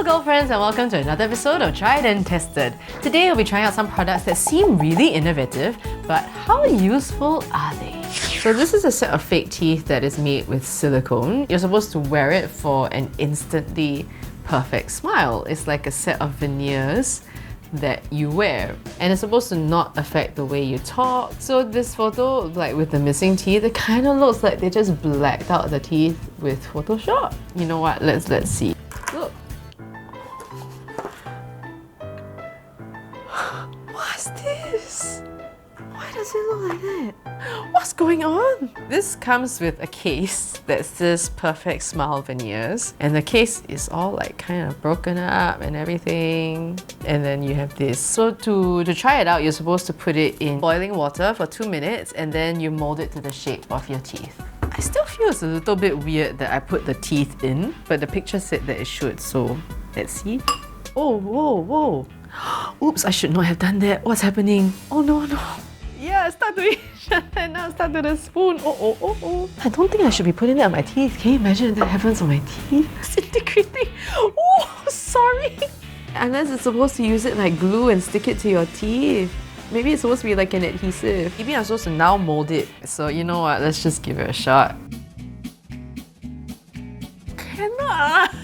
girlfriends, and welcome to another episode of Tried and Tested. Today we'll be trying out some products that seem really innovative, but how useful are they? So this is a set of fake teeth that is made with silicone. You're supposed to wear it for an instantly perfect smile. It's like a set of veneers that you wear, and it's supposed to not affect the way you talk. So this photo, like with the missing teeth, it kind of looks like they just blacked out the teeth with Photoshop. You know what? Let's see. Look. What's this? Why does it look like that? What's going on? This comes with a case that says perfect smile veneers, and the case is all like kind of broken up and everything. And then you have this. So to try it out, you're supposed to put it in boiling water for 2 minutes, and then you mold it to the shape of your teeth. I still feel it's a little bit weird that I put the teeth in, but the picture said that it should, so let's see. Oh, whoa. Oops, I should not have done that. What's happening? Oh no. Yeah, start doing and now start to the spoon. Oh. I don't think I should be putting that on my teeth. Can you imagine if that happens on my teeth? It's integrating. Oh, sorry. Unless it's supposed to use it like glue and stick it to your teeth. Maybe it's supposed to be like an adhesive. Maybe I'm supposed to now mold it. So you know what, let's just give it a shot. Cannot!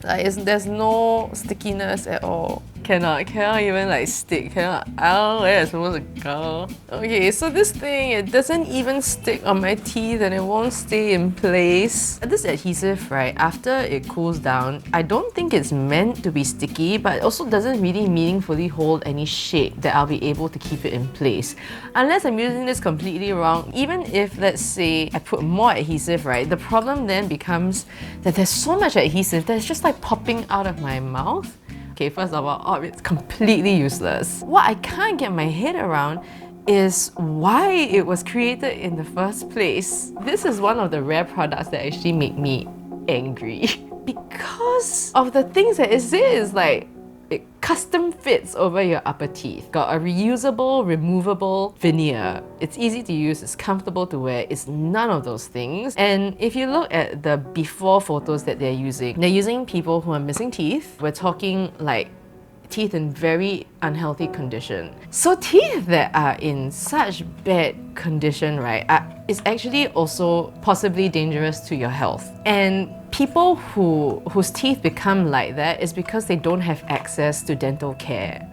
Like, there's no stickiness at all. Cannot even like stick. I don't know where it's supposed to go. Okay, so this thing, it doesn't even stick on my teeth and it won't stay in place. This adhesive, right, after it cools down, I don't think it's meant to be sticky, but it also doesn't really meaningfully hold any shape that I'll be able to keep it in place. Unless I'm using this completely wrong, even if, let's say, I put more adhesive, right, the problem then becomes that there's so much adhesive that it's just like popping out of my mouth. Okay, first of all, it's completely useless. What I can't get my head around is why it was created in the first place. This is one of the rare products that actually make me angry. Because of the things that it says, like, it custom fits over your upper teeth. Got a reusable, removable veneer. It's easy to use, it's comfortable to wear, it's none of those things. And if you look at the before photos that they're using people who are missing teeth. We're talking like teeth in very unhealthy condition. So teeth that are in such bad condition, right, is actually also possibly dangerous to your health. And people whose teeth become like that is because they don't have access to dental care.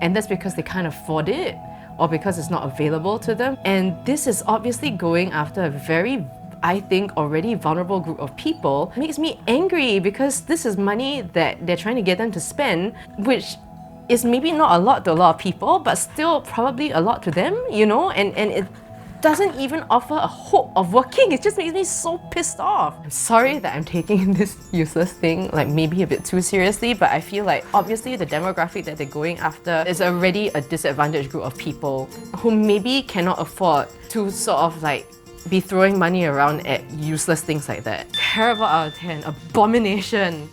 And that's because they can't afford it, or because it's not available to them. And this is obviously going after a very, I think, already vulnerable group of people. It makes me angry because this is money that they're trying to get them to spend, which is maybe not a lot to a lot of people, but still probably a lot to them, you know? And it doesn't even offer a hope of working. It just makes me so pissed off. I'm sorry that I'm taking this useless thing like maybe a bit too seriously, but I feel like obviously the demographic that they're going after is already a disadvantaged group of people who maybe cannot afford to sort of like be throwing money around at useless things like that. Terrible out of 10. Abomination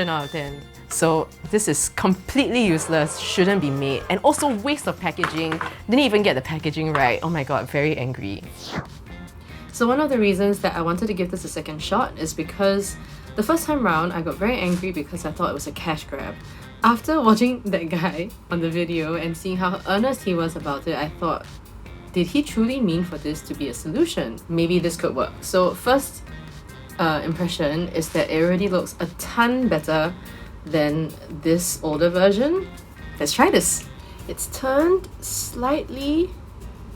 out of 10. So this is completely useless, shouldn't be made, and also waste of packaging. Didn't even get the packaging right. Oh my god, very angry. So one of the reasons that I wanted to give this a second shot is because the first time round I got very angry because I thought it was a cash grab. After watching that guy on the video and seeing how earnest he was about it, I thought, did he truly mean for this to be a solution? Maybe this could work. So first impression is that it already looks a ton better than this older version. Let's try this. It's turned slightly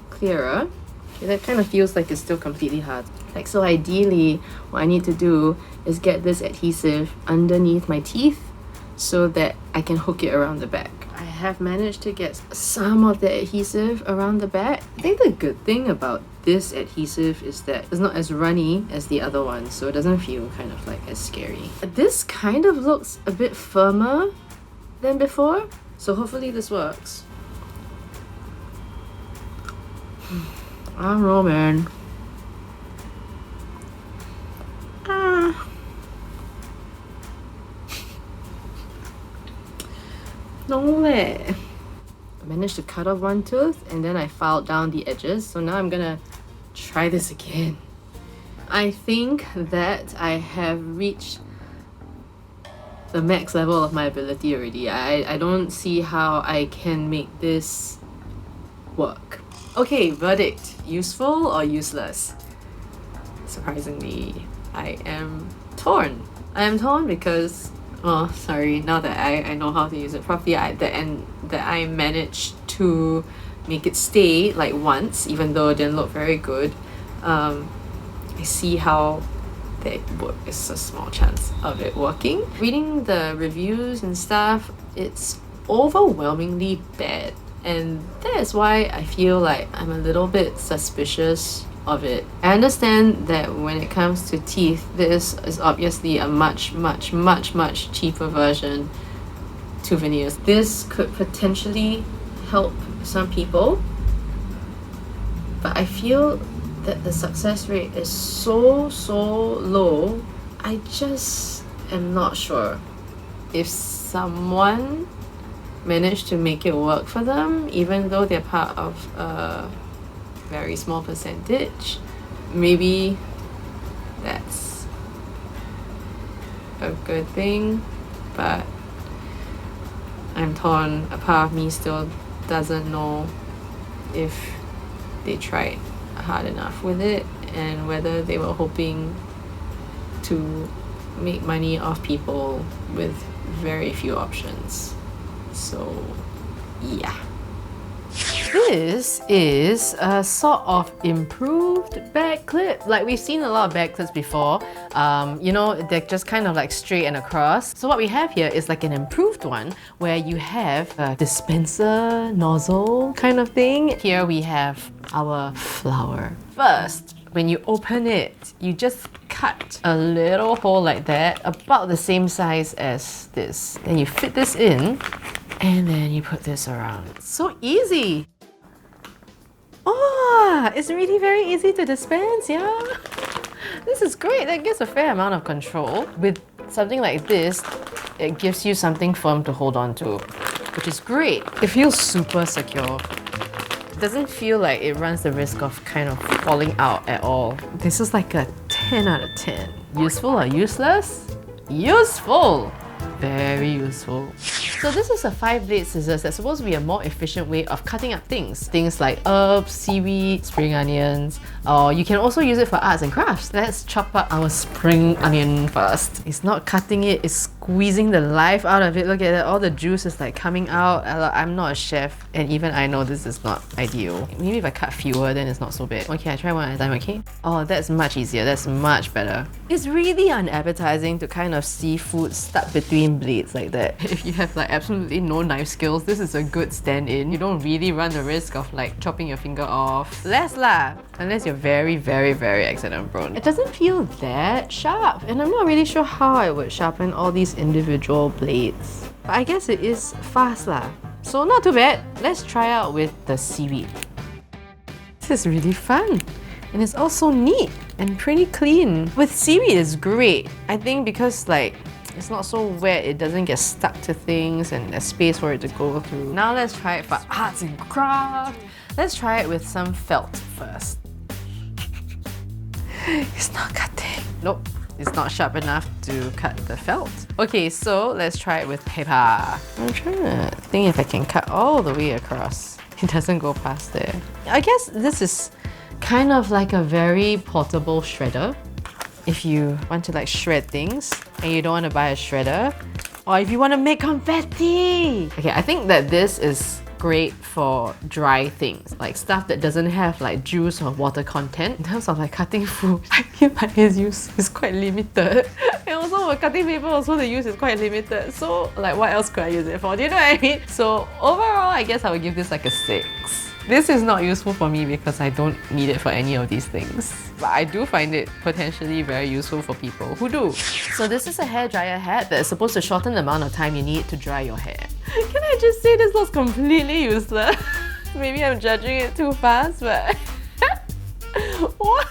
clearer. Okay, that kind of feels like it's still completely hard. Like, so ideally, what I need to do is get this adhesive underneath my teeth so that I can hook it around the back. I have managed to get some of the adhesive around the back. I think the good thing about this adhesive is that it's not as runny as the other one, so it doesn't feel kind of like as scary. This kind of looks a bit firmer than before, so hopefully this works. I don't know, man. No way. I managed to cut off one tooth and then I filed down the edges, so now I'm gonna try this again. I think that I have reached the max level of my ability already. I don't see how I can make this work. Okay, verdict. Useful or useless? Surprisingly, I am torn. I am torn because, oh, sorry, now that I know how to use it properly, that I managed to make it stay like once, even though it didn't look very good. I see how there's a small chance of it working. Reading the reviews and stuff, it's overwhelmingly bad, and that is why I feel like I'm a little bit suspicious of it. I understand that when it comes to teeth, this is obviously a much cheaper version to veneers. This could potentially help some people, but I feel that the success rate is so low. I just am not sure. If someone managed to make it work for them, even though they're part of a very small percentage, maybe that's a good thing, but I'm torn. A part of me still doesn't know if they tried hard enough with it and whether they were hoping to make money off people with very few options. So yeah. This is a sort of improved bag clip. Like, we've seen a lot of bag clips before. You know, they're just kind of like straight and across. So what we have here is like an improved one where you have a dispenser nozzle kind of thing. Here we have our flower. First, when you open it, you just cut a little hole like that, about the same size as this. Then you fit this in, and then you put this around. So easy! Oh, it's really very easy to dispense, yeah? This is great, that gives a fair amount of control. With something like this, it gives you something firm to hold on to, which is great. It feels super secure. It doesn't feel like it runs the risk of kind of falling out at all. This is like a 10 out of 10. Useful or useless? Useful! Very useful. So this is a 5-blade scissors that's supposed to be a more efficient way of cutting up things. Things like herbs, seaweed, spring onions, or you can also use it for arts and crafts. Let's chop up our spring onion first. It's not cutting it, it's squeezing the life out of it. Look at it, all the juice is like coming out. I'm not a chef, and even I know this is not ideal. Maybe if I cut fewer, then it's not so bad. Okay, I try one at a time, okay? Oh, that's much easier, that's much better. It's really unappetizing to kind of see food stuck between blades like that. If you have like absolutely no knife skills, this is a good stand-in. You don't really run the risk of like chopping your finger off. Less lah, unless you're very accident prone. It doesn't feel that sharp, and I'm not really sure how I would sharpen all these individual blades. But I guess it is fast lah. So not too bad. Let's try out with the seaweed. This is really fun. And it's also neat and pretty clean. With seaweed, it's great. I think because like it's not so wet, it doesn't get stuck to things and there's space for it to go through. Now let's try it for arts and crafts. Let's try it with some felt first. It's not cutting. Nope, it's not sharp enough to cut the felt. Okay, so let's try it with paper. I'm trying to think if I can cut all the way across. It doesn't go past there. I guess this is kind of like a very portable shredder. If you want to like shred things and you don't want to buy a shredder, or if you want to make confetti. Okay, I think that this is great for dry things, like stuff that doesn't have like juice or water content. In terms of like cutting food, I feel like its use is quite limited. And also for cutting paper, also the use is quite limited. So like what else could I use it for? Do you know what I mean? So overall, I guess I would give this like a 6. This is not useful for me because I don't need it for any of these things. But I do find it potentially very useful for people who do. So this is a hairdryer hat that is supposed to shorten the amount of time you need to dry your hair. Can I just say this looks completely useless? Maybe I'm judging it too fast, but... What?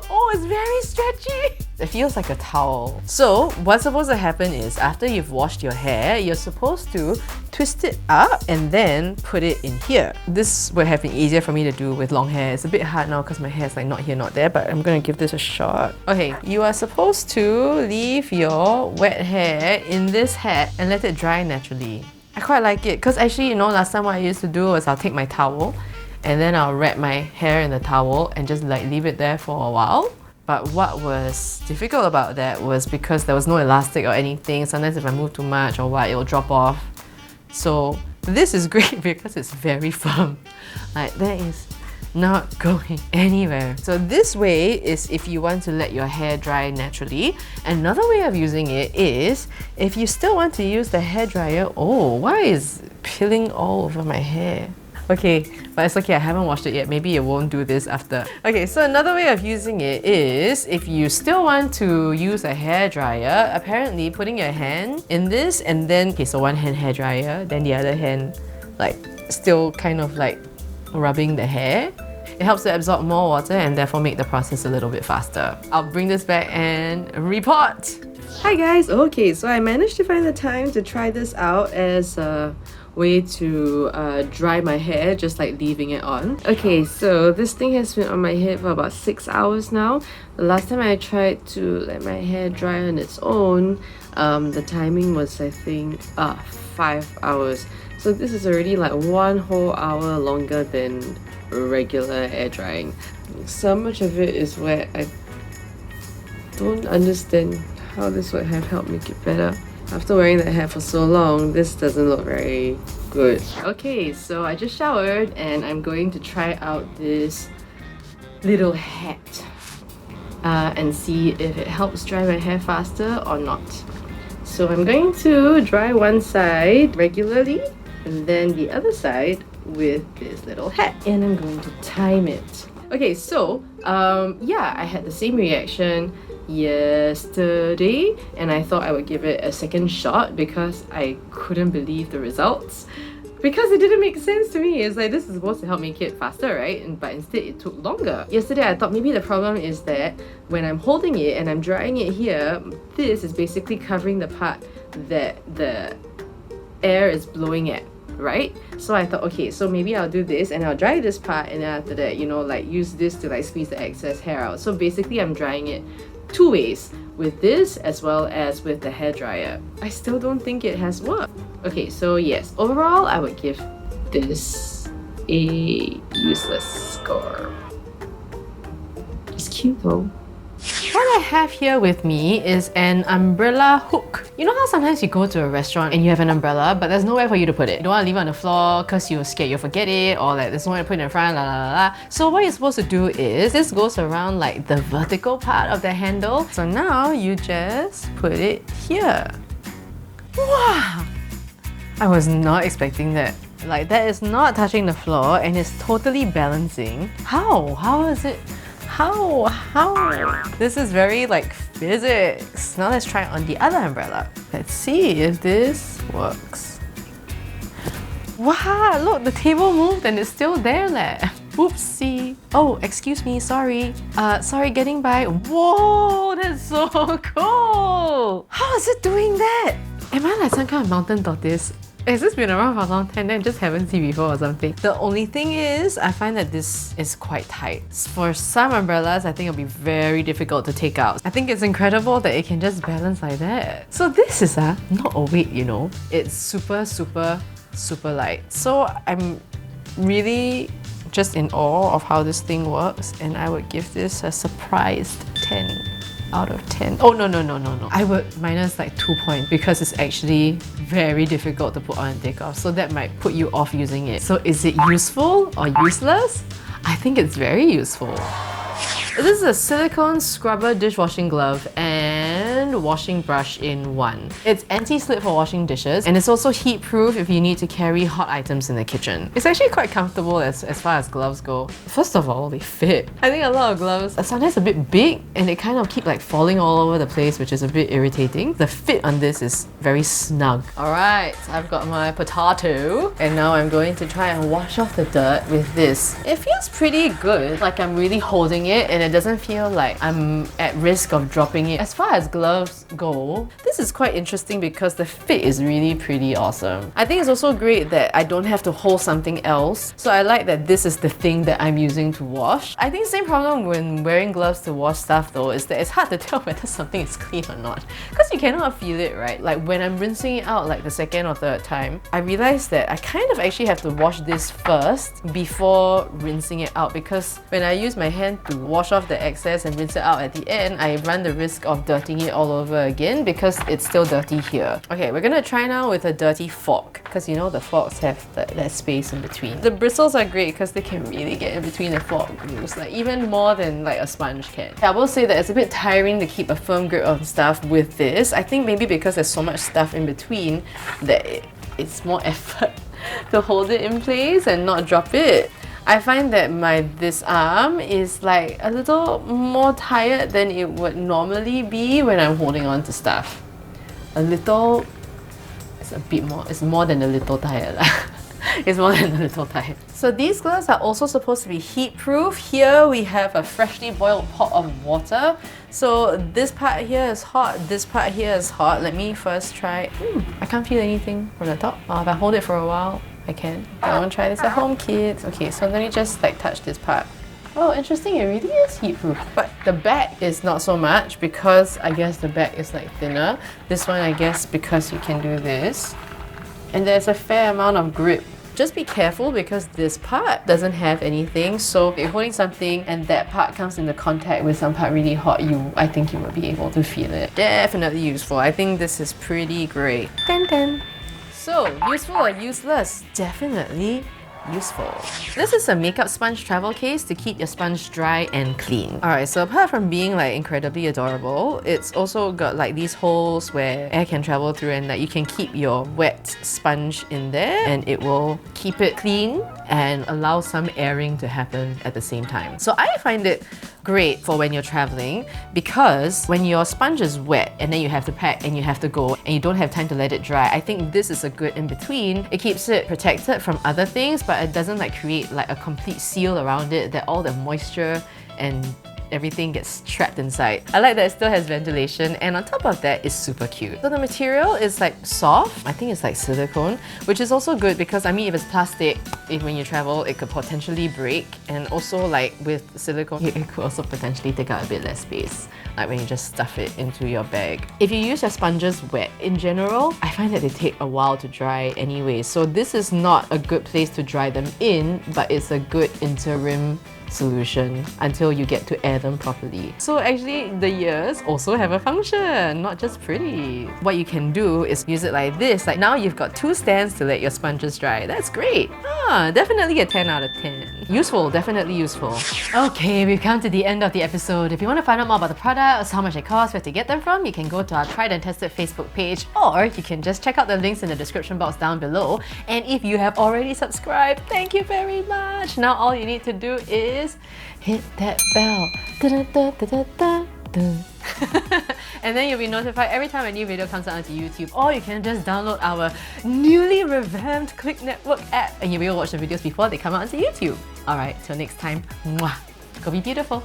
Oh, it's very stretchy! It feels like a towel. So what's supposed to happen is after you've washed your hair, you're supposed to twist it up and then put it in here. This would have been easier for me to do with long hair. It's a bit hard now because my hair is like not here, not there, but I'm gonna give this a shot. Okay, you are supposed to leave your wet hair in this hat and let it dry naturally. I quite like it because actually, you know, last time what I used to do was I'll take my towel and then I'll wrap my hair in the towel and just like leave it there for a while. But what was difficult about that was because there was no elastic or anything. Sometimes if I move too much or what, it'll drop off. So this is great because it's very firm. Like that is not going anywhere. So this way is if you want to let your hair dry naturally. Another way of using it is if you still want to use the hairdryer. Oh, why is it peeling all over my hair? Okay, but it's okay, I haven't washed it yet. Maybe it won't do this after. Okay, so another way of using it is if you still want to use a hairdryer, apparently putting your hand in this and then, okay, so one hand hairdryer, then the other hand like still kind of like rubbing the hair. It helps to absorb more water and therefore make the process a little bit faster. I'll bring this back and report. Hi guys, okay, so I managed to find the time to try this out as a way to dry my hair, just like leaving it on. Okay, so this thing has been on my head for about 6 hours now. The last time I tried to let my hair dry on its own, the timing was I think 5 hours. So this is already like 1 whole hour longer than regular air drying. So much of it is wet. I don't understand how this would have helped make it better. After wearing that hat for so long, this doesn't look very good. Okay, so I just showered and I'm going to try out this little hat and see if it helps dry my hair faster or not. So I'm going to dry one side regularly and then the other side with this little hat. And I'm going to time it. Okay, so yeah, I had the same reaction yesterday and I thought I would give it a second shot because I couldn't believe the results. Because it didn't make sense to me. It's like this is supposed to help make it faster, right? But instead it took longer. Yesterday I thought maybe the problem is that when I'm holding it and I'm drying it here, this is basically covering the part that the air is blowing at, right? So I thought, okay, so maybe I'll do this and I'll dry this part and then after that, you know, like use this to like squeeze the excess hair out. So basically I'm drying it 2 ways, with this as well as with the hairdryer. I still don't think it has worked. Okay, so yes, overall I would give this a useless score. It's cute though. What I have here with me is an umbrella hook. You know how sometimes you go to a restaurant and you have an umbrella but there's nowhere for you to put it. You don't want to leave it on the floor because you're scared you'll forget it or like there's nowhere to put it in front, la la la. So what you're supposed to do is this goes around like the vertical part of the handle. So now you just put it here. Wow! I was not expecting that. Like that is not touching the floor and it's totally balancing. How? How is it? How? This is very like physics. Now let's try it on the other umbrella. Let's see if this works. Wow, look, the table moved and it's still there leh. Oopsie. Oh, excuse me, sorry. Sorry, getting by. Whoa, that's so cool. How is it doing that? Am I like some kind of mountain tortoise? Has this been around for a long time and I just haven't seen before or something? The only thing is, I find that this is quite tight. For some umbrellas, I think it'll be very difficult to take out. I think it's incredible that it can just balance like that. So this is not a weight, you know. It's super, super, super light. So I'm really just in awe of how this thing works and I would give this a surprised 10 out of 10. Oh no. I would minus like 2 points because it's actually very difficult to put on and take off. So that might put you off using it. So is it useful or useless? I think it's very useful. This is a silicone scrubber dishwashing glove and hand washing brush in one. It's anti-slip for washing dishes, and it's also heat-proof if you need to carry hot items in the kitchen. It's actually quite comfortable as far as gloves go. First of all, they fit. I think a lot of gloves are sometimes a bit big and they kind of keep like falling all over the place, which is a bit irritating. The fit on this is very snug. Alright, I've got my potato and now I'm going to try and wash off the dirt with this. It feels pretty good, like I'm really holding it and it doesn't feel like I'm at risk of dropping it. As far as gloves go, this is quite interesting because the fit is really pretty awesome. I think it's also great that I don't have to hold something else, so I like that this is the thing that I'm using to wash. I think the same problem when wearing gloves to wash stuff though is that it's hard to tell whether something is clean or not because you cannot feel it, right? Like when I'm rinsing it out like the second or third time, I realized that I kind of actually have to wash this first before rinsing it out, because when I use my hand to wash off the excess and rinse it out at the end, I run the risk of dirtying it all over again because it's still dirty here. Okay, we're gonna try now with a dirty fork, because you know the forks have that space in between. The bristles are great because they can really get in between the fork grooves, like even more than like a sponge can. I will say that it's a bit tiring to keep a firm grip on stuff with this. I think maybe because there's so much stuff in between that it's more effort to hold it in place and not drop it. I find that this arm is like a little more tired than it would normally be when I'm holding on to stuff. A little, it's a bit more, it's more than a little tired. It's more than a little tired. So these gloves are also supposed to be heat proof. Here we have a freshly boiled pot of water. So this part here is hot, this part here is hot. Let me first try. I can't feel anything from the top. If I hold it for a while, I can. I want to try this at home, kids. Okay, so let me just like touch this part. Oh, interesting, it really is heat proof. But the back is not so much because I guess the back is like thinner. This one, I guess, because you can do this. And there's a fair amount of grip. Just be careful because this part doesn't have anything, so if you're holding something and that part comes into contact with some part really hot, I think you will be able to feel it. Definitely useful. I think this is pretty great. Dun dun. So, useful or useless? Definitely useful. This is a makeup sponge travel case to keep your sponge dry and clean. Alright, so apart from being like incredibly adorable, it's also got like these holes where air can travel through and like you can keep your wet sponge in there and it will keep it clean and allow some airing to happen at the same time. So I find it great for when you're traveling because when your sponge is wet and then you have to pack and you have to go and you don't have time to let it dry, I think this is a good in-between. It keeps it protected from other things, but it doesn't like create like a complete seal around it that all the moisture and everything gets trapped inside. I like that it still has ventilation, and on top of that, it's super cute. So the material is like soft. I think it's like silicone, which is also good because I mean, if it's plastic, when you travel, it could potentially break, and also like with silicone, it could also potentially take up a bit less space, like when you just stuff it into your bag. If you use your sponges wet, in general, I find that they take a while to dry anyway, so this is not a good place to dry them in, but it's a good interim solution until you get to air them properly. So actually, the ears also have a function, not just pretty. What you can do is use it like this. Like now you've got two stands to let your sponges dry. That's great. Definitely a 10 out of 10. Useful, definitely useful. Okay, we've come to the end of the episode. If you want to find out more about the products, how much it costs, where to get them from, you can go to our Tried and Tested Facebook page, or you can just check out the links in the description box down below. And if you have already subscribed, thank you very much. Now all you need to do is hit that bell. And then you'll be notified every time a new video comes out onto YouTube, or you can just download our newly revamped Clicknetwork app and you'll be able to watch the videos before they come out onto YouTube. Alright, till next time, mwah. Go be beautiful.